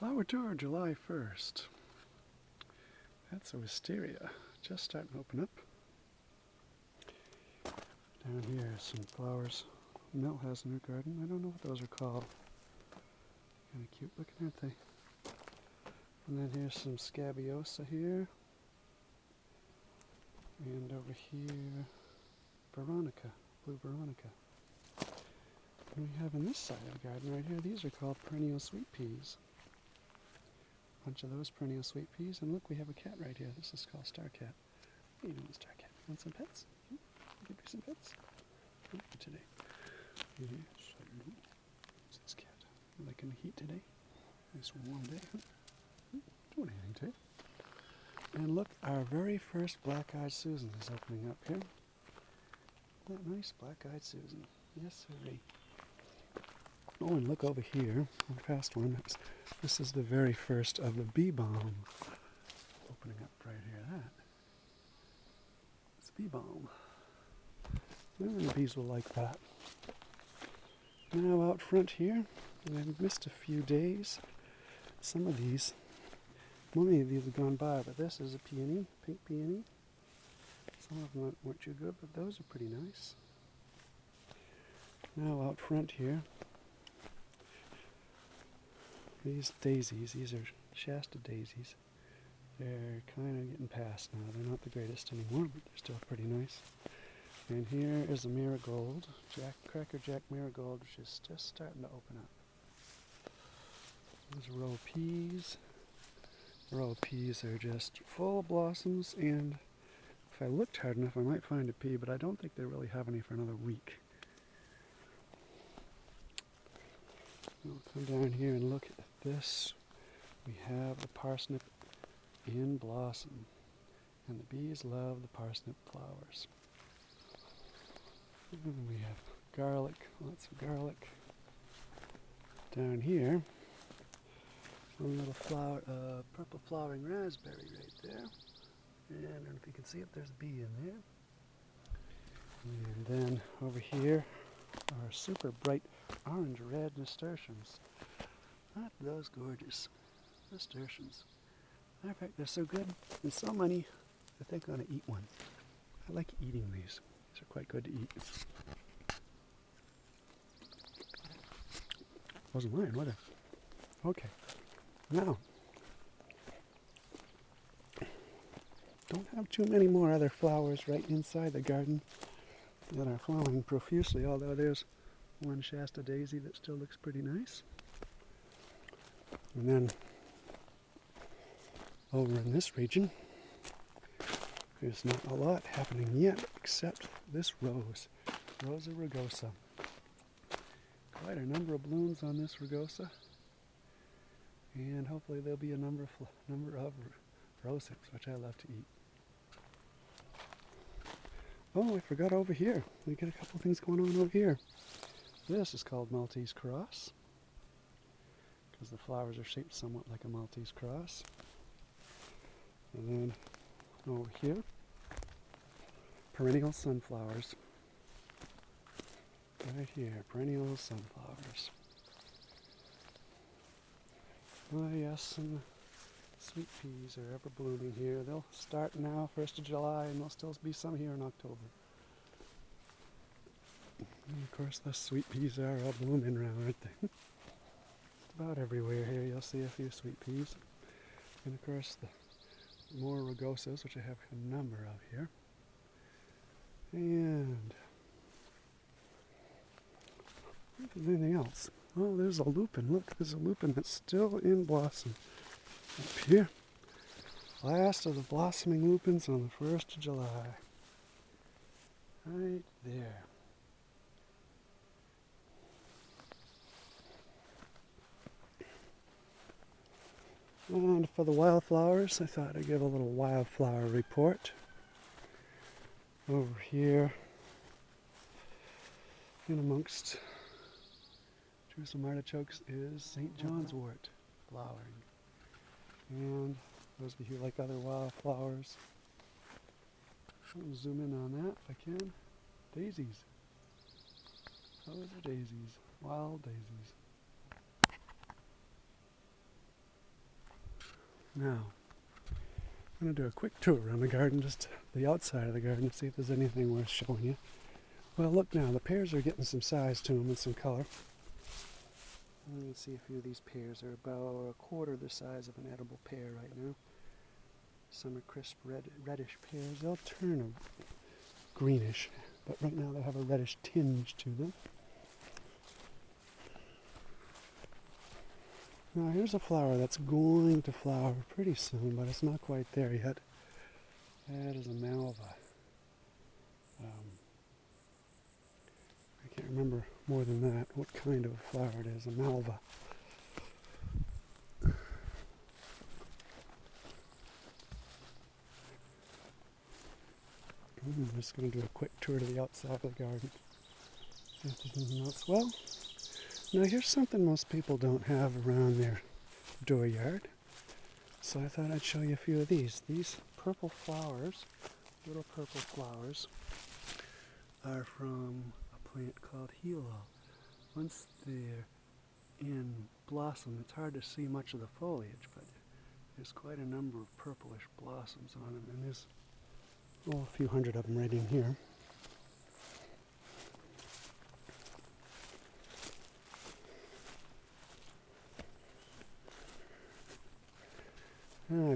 Flower tour July 1st. That's a wisteria, just starting to open up. Down here some flowers Mel has in her garden. I don't know what those are called. Kind of cute looking, aren't they? And then here's some scabiosa here. And over here, Veronica, blue Veronica. And we have on this side of the garden right here, these are called perennial sweet peas. Bunch of those perennial sweet peas, and look, we have a cat right here. This is called Star Cat. What are you doing, Star Cat? Want some pets? Give you some pets? What for today? Yes, I do. What's this cat? You liking the heat today? Nice warm day, huh? Doing anything today? And look, our very first black-eyed Susan is opening up here. That nice black-eyed Susan. Yes, sirree. Oh, and look over here, on past one. This is the very first of the bee balm opening up right here. That. It's bee balm. The bees will like that. Now out front here, I've missed a few days. Some of these, many of these have gone by, but this is a peony, pink peony. Some of them weren't too good, but those are pretty nice. Now out front here, these daisies, these are Shasta daisies. They're kind of getting past now. They're not the greatest anymore, but they're still pretty nice. And here is a marigold, Cracker Jack marigold, which is just starting to open up. There's a row of peas. The row of peas are just full of blossoms, and if I looked hard enough, I might find a pea, but I don't think they really have any for another week. We'll come down here and look at this. We have the parsnip in blossom, and the bees love the parsnip flowers. And we have garlic, lots of garlic. Down here, one little flower, purple flowering raspberry right there. And I don't know if you can see it, there's a bee in there. And then over here are super bright orange-red nasturtiums. Aren't those gorgeous? Nasturtiums. Matter of fact, they're so good and so many, I think I'm going to eat one. I like eating these. These are quite good to eat. Wasn't mine, was it? Okay. Now, don't have too many more other flowers right inside the garden that are flowering profusely, although there's one Shasta daisy that still looks pretty nice. And then over in this region, there's not a lot happening yet except this rose, Rosa rugosa. Quite a number of blooms on this rugosa, and hopefully there'll be a number of rose hips, which I love to eat. Oh, I forgot over here. We got a couple things going on over here. This is called Maltese cross, because the flowers are shaped somewhat like a Maltese cross. And then over here, perennial sunflowers. Right here, perennial sunflowers. Oh yes, and sweet peas are ever blooming here. They'll start now, 1st of July, and there'll still be some here in October. And of course, the sweet peas are all blooming around, aren't they? Just about everywhere here you'll see a few sweet peas. And of course, the more rugosas, which I have a number of here. And if there's anything else. Oh, there's a lupin. Look, there's a lupin that's still in blossom. Up here. Last of the blossoming lupins on the 1st of July. Right there. And for the wildflowers, I thought I'd give a little wildflower report. Over here, in amongst Jerusalem artichokes, is St. John's wort flowering. And those of you who like other wildflowers, I'll zoom in on that if I can. Daisies. Those are daisies, wild daisies. Now, I'm going to do a quick tour around the garden, just the outside of the garden, to see if there's anything worth showing you. Well, look now, the pears are getting some size to them and some color. You can see a few of these pears are about a quarter the size of an edible pear right now. Some are crisp reddish pears. They'll turn a greenish, but right now they have a reddish tinge to them. Now here's a flower that's going to flower pretty soon, but it's not quite there yet. That is a malva. I can't remember more than that what kind of flower it is, a malva. I'm just going to do a quick tour to the outside of the garden. See if there's anything else. Well, now here's something most people don't have around their dooryard. So I thought I'd show you a few of these. These purple flowers, little purple flowers, are from a plant called Hilo. Once they're in blossom, it's hard to see much of the foliage, but there's quite a number of purplish blossoms on them, and there's a few hundred of them right in here.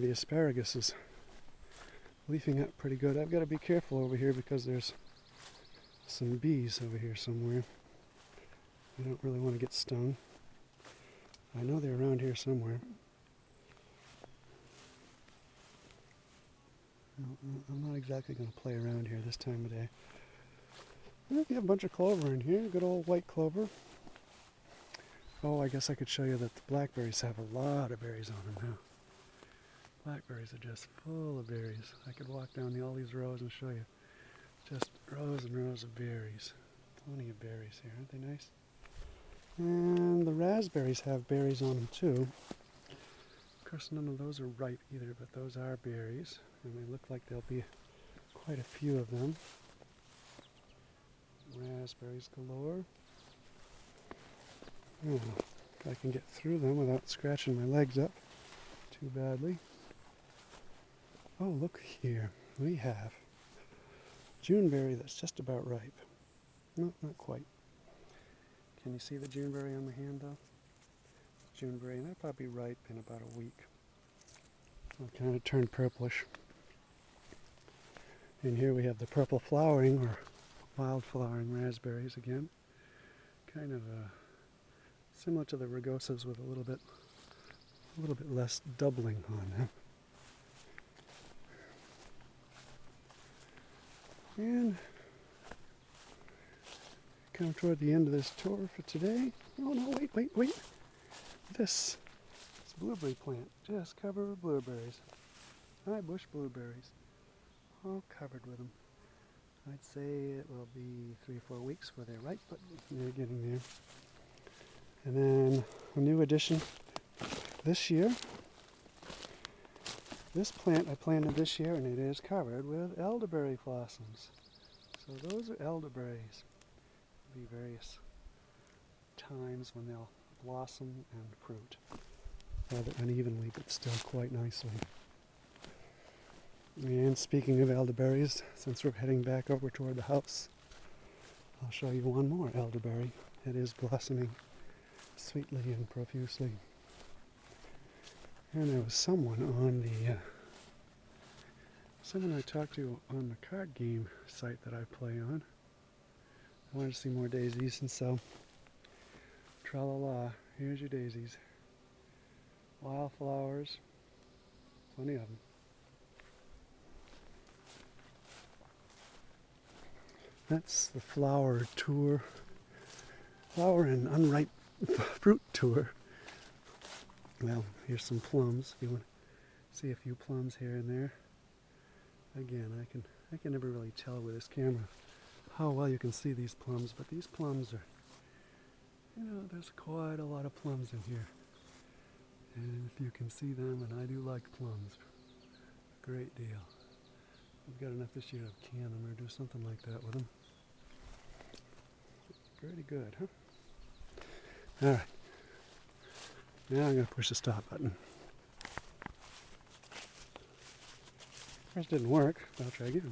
The asparagus is leafing up pretty good. I've got to be careful over here because there's some bees over here somewhere. I don't really want to get stung. I know they're around here somewhere. I'm not exactly going to play around here this time of day. Well, we have a bunch of clover in here, good old white clover. Oh, I guess I could show you that the blackberries have a lot of berries on them now. Blackberries are just full of berries. I could walk down all these rows and show you just rows and rows of berries. Plenty of berries here, aren't they nice? And the raspberries have berries on them too. Of course, none of those are ripe either, but those are berries, and they look like there'll be quite a few of them. Raspberries galore. Oh, if I can get through them without scratching my legs up too badly. Oh, look here. We have Juneberry that's just about ripe. No, not quite. Can you see the Juneberry on my hand, though? Juneberry, and that'll probably be ripe in about a week. It'll kind of turn purplish. And here we have the purple flowering, or wild flowering raspberries again. Kind of similar to the rugosas with a little bit less doubling on them. And come toward the end of this tour for today. Oh no, wait. This blueberry plant just covered with blueberries. High bush blueberries. All covered with them. I'd say it will be 3 or 4 weeks before they're ripe, but they're getting there. And then a new addition this year. This plant I planted this year, and it is covered with elderberry blossoms. So those are elderberries. There'll be various times when they'll blossom and fruit. Rather unevenly, but still quite nicely. And speaking of elderberries, since we're heading back over toward the house, I'll show you one more elderberry. It is blossoming sweetly and profusely. And there was someone I talked to on the card game site that I play on. I wanted to see more daisies, and so, tra-la-la, here's your daisies. Wildflowers, plenty of them. That's the flower tour, flower and unripe fruit tour. Well, here's some plums, if you want to see a few plums here and there. Again, I can never really tell with this camera how well you can see these plums, but these plums are, there's quite a lot of plums in here. And if you can see them, and I do like plums, a great deal. I've got enough this year to can them or do something like that with them. Pretty good, huh? All right. Now I'm going to push the stop button. First didn't work, but I'll try again.